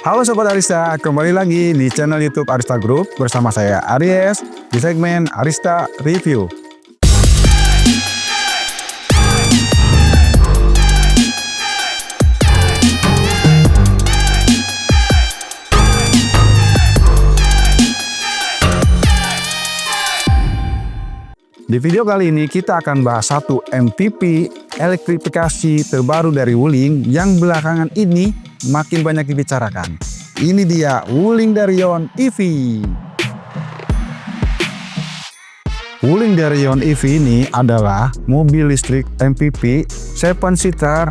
Halo Sobat Arista, kembali lagi di channel YouTube Arista Group bersama saya Aries di segmen Arista Review. Di video kali ini kita akan bahas satu MVP elektrifikasi terbaru dari Wuling yang belakangan ini makin banyak dibicarakan. Ini dia Wuling Darion EV. Wuling Darion EV ini adalah mobil listrik MPV 7-seater,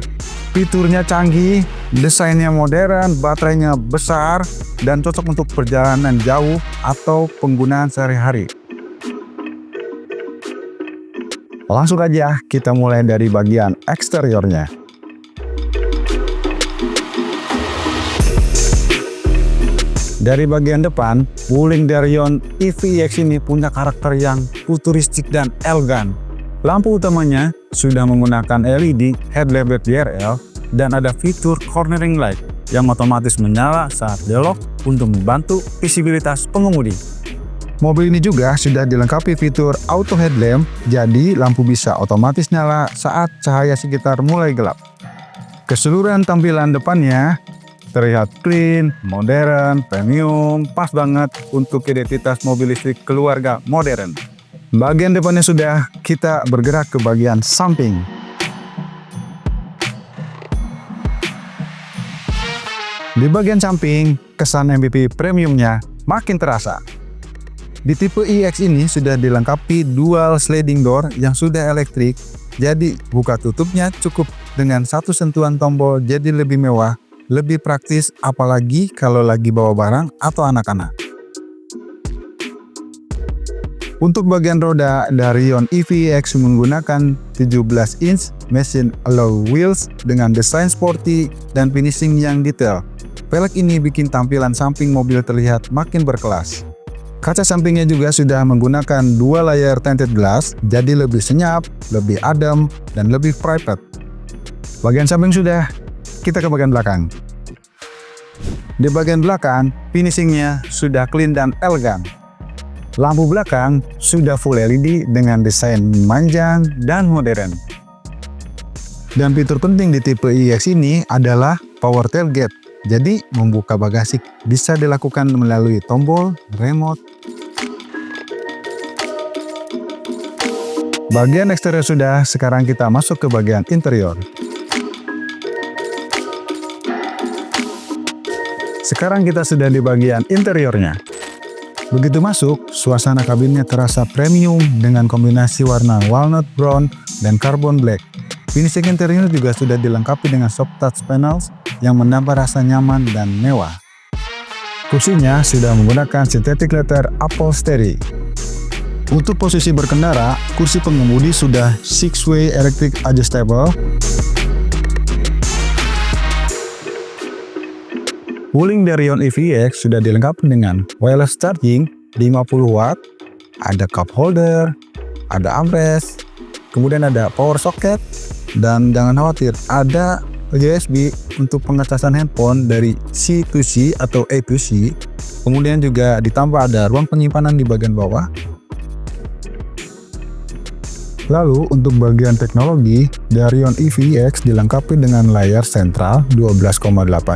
fiturnya canggih, desainnya modern, baterainya besar, dan cocok untuk perjalanan jauh atau penggunaan sehari-hari. Langsung aja kita mulai dari bagian eksteriornya. Dari bagian depan, Wuling Darion EVX ini punya karakter yang futuristik dan elegan. Lampu utamanya sudah menggunakan LED headlamp DRL dan ada fitur cornering light yang otomatis menyala saat belok untuk membantu visibilitas pengemudi. Mobil ini juga sudah dilengkapi fitur auto headlamp, jadi lampu bisa otomatis nyala saat cahaya sekitar mulai gelap. Keseluruhan tampilan depannya terlihat clean, modern, premium, pas banget untuk identitas mobil listrik keluarga modern. Bagian depannya sudah, kita bergerak ke bagian samping. Di bagian samping, kesan MPV premiumnya makin terasa. Di tipe EX ini sudah dilengkapi dual sliding door yang sudah elektrik, jadi buka tutupnya cukup dengan satu sentuhan tombol, jadi lebih mewah, lebih praktis apalagi kalau lagi bawa barang atau anak-anak. Untuk bagian roda, Darion EVX menggunakan 17 inch machine alloy wheels dengan desain sporty dan finishing yang detail. Velg ini bikin tampilan samping mobil terlihat makin berkelas. Kaca sampingnya juga sudah menggunakan dua layer tinted glass, jadi lebih senyap, lebih adem, dan lebih private. Bagian samping sudah, kita ke bagian belakang. Di bagian belakang, finishingnya sudah clean dan elegan. Lampu belakang sudah full LED dengan desain manjang dan modern. Dan fitur penting di tipe EX ini adalah power tailgate. Jadi, membuka bagasi bisa dilakukan melalui tombol remote. Bagian eksterior sudah, sekarang kita masuk ke bagian interior. Sekarang kita sudah di bagian interiornya. Begitu masuk, suasana kabinnya terasa premium dengan kombinasi warna walnut brown dan carbon black. Finishing interior juga sudah dilengkapi dengan soft touch panels yang menambah rasa nyaman dan mewah. Kursinya sudah menggunakan synthetic leather upholstery. Untuk posisi berkendara, kursi pengemudi sudah 6-way electric adjustable. Wuling Darion EVX sudah dilengkapi dengan wireless charging 50 watt, ada cup holder, ada armrest, kemudian ada power socket, dan jangan khawatir, ada USB untuk pengecasan handphone dari C to C atau A to C. Kemudian juga ditambah ada ruang penyimpanan di bagian bawah. Lalu untuk bagian teknologi, Darion EVX dilengkapi dengan layar sentral 12,8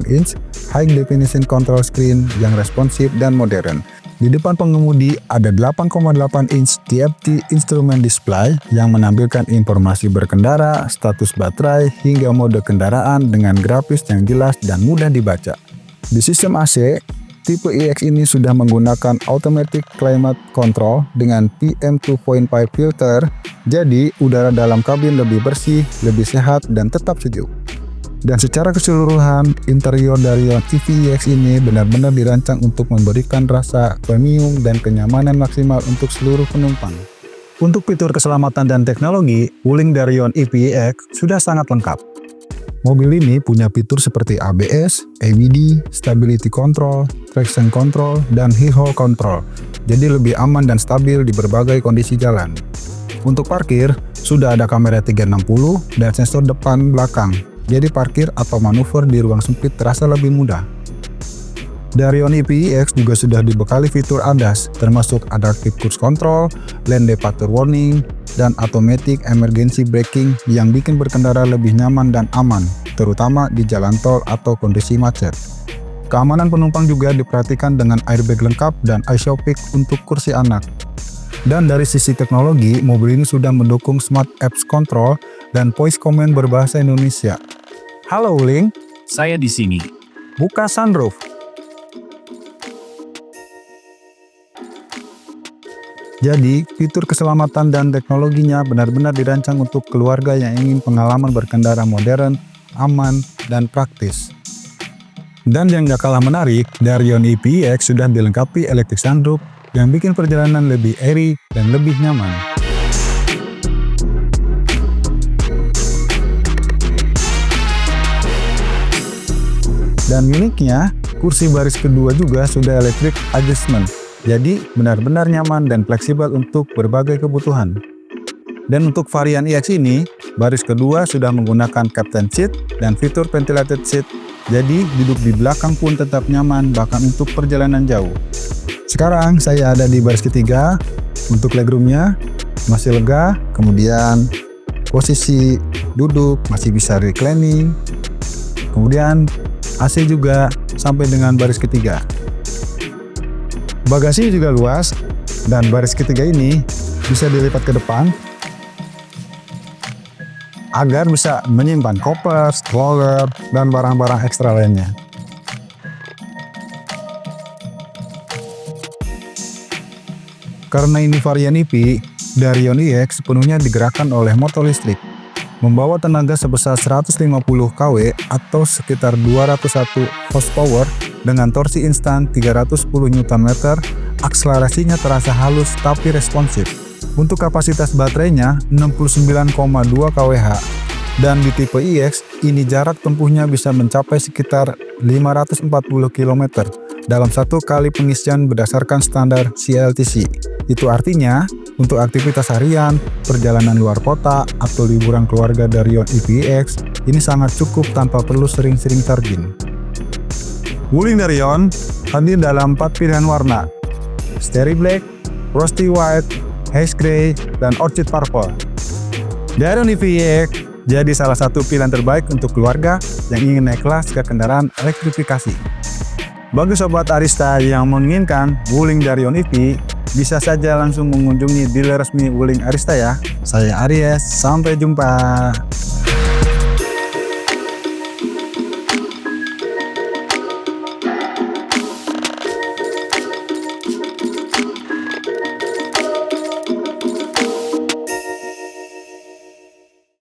inch high definition control screen yang responsif dan modern. Di depan pengemudi ada 8,8 inch TFT instrument display yang menampilkan informasi berkendara, status baterai, hingga mode kendaraan dengan grafis yang jelas dan mudah dibaca. Di sistem AC, tipe EX ini sudah menggunakan automatic climate control dengan PM2.5 filter, jadi udara dalam kabin lebih bersih, lebih sehat, dan tetap sejuk. Dan secara keseluruhan, interior Darion EVX ini benar-benar dirancang untuk memberikan rasa premium dan kenyamanan maksimal untuk seluruh penumpang. Untuk fitur keselamatan dan teknologi, Wuling Darion EVX sudah sangat lengkap. Mobil ini punya fitur seperti ABS, ABD, Stability Control, Traction Control, dan Hill Hold Control, jadi lebih aman dan stabil di berbagai kondisi jalan. Untuk parkir, sudah ada kamera 360 dan sensor depan belakang. Jadi parkir atau manuver di ruang sempit terasa lebih mudah. Darion EV-EX juga sudah dibekali fitur ADAS, termasuk Adaptive Cruise Control, Lane Departure Warning, dan Automatic Emergency Braking yang bikin berkendara lebih nyaman dan aman, terutama di jalan tol atau kondisi macet. Keamanan penumpang juga diperhatikan dengan airbag lengkap dan iShopic untuk kursi anak. Dan dari sisi teknologi, mobil ini sudah mendukung Smart Apps Control dan Voice Command berbahasa Indonesia. Halo Wuling, Saya di sini. buka sunroof. Jadi, fitur keselamatan dan teknologinya benar-benar dirancang untuk keluarga yang ingin pengalaman berkendara modern, aman, dan praktis. Dan yang gak kalah menarik, Darion EV-EX sudah dilengkapi electric sunroof yang bikin perjalanan lebih airy dan lebih nyaman. Dan uniknya, kursi baris kedua juga sudah electric adjustment. Jadi, benar-benar nyaman dan fleksibel untuk berbagai kebutuhan. Dan untuk varian EX ini, baris kedua sudah menggunakan captain seat dan fitur ventilated seat. Jadi, duduk di belakang pun tetap nyaman bahkan untuk perjalanan jauh. Sekarang saya ada di baris ketiga. Untuk legroomnya masih lega, kemudian posisi duduk masih bisa reclining. Kemudian AC juga sampai dengan baris ketiga. Bagasinya juga luas, dan baris ketiga ini bisa dilipat ke depan agar bisa menyimpan koper, stroller, dan barang-barang ekstra lainnya. Karena ini varian EV, Darion EX sepenuhnya digerakkan oleh motor listrik, membawa tenaga sebesar 150 kW atau sekitar 201 horsepower dengan torsi instan 310 Nm, akselerasinya terasa halus tapi responsif. Untuk kapasitas baterainya 69,2 kWh, dan di tipe EX ini jarak tempuhnya bisa mencapai sekitar 540 km dalam satu kali pengisian berdasarkan standar CLTC. Itu artinya, untuk aktivitas harian, perjalanan luar kota, atau liburan keluarga Darion EV-EX ini sangat cukup tanpa perlu sering-sering charging. Wuling Darion hadir dalam 4 pilihan warna: Starry Black, Frosty White, Haze Grey, dan Orchid Purple. Darion EV-EX jadi salah satu pilihan terbaik untuk keluarga yang ingin naik kelas ke kendaraan elektrifikasi. Bagi Sobat Arista yang menginginkan Wuling Darion EV, bisa saja langsung mengunjungi dealer resmi Wuling Arista ya. Saya Aries, sampai jumpa.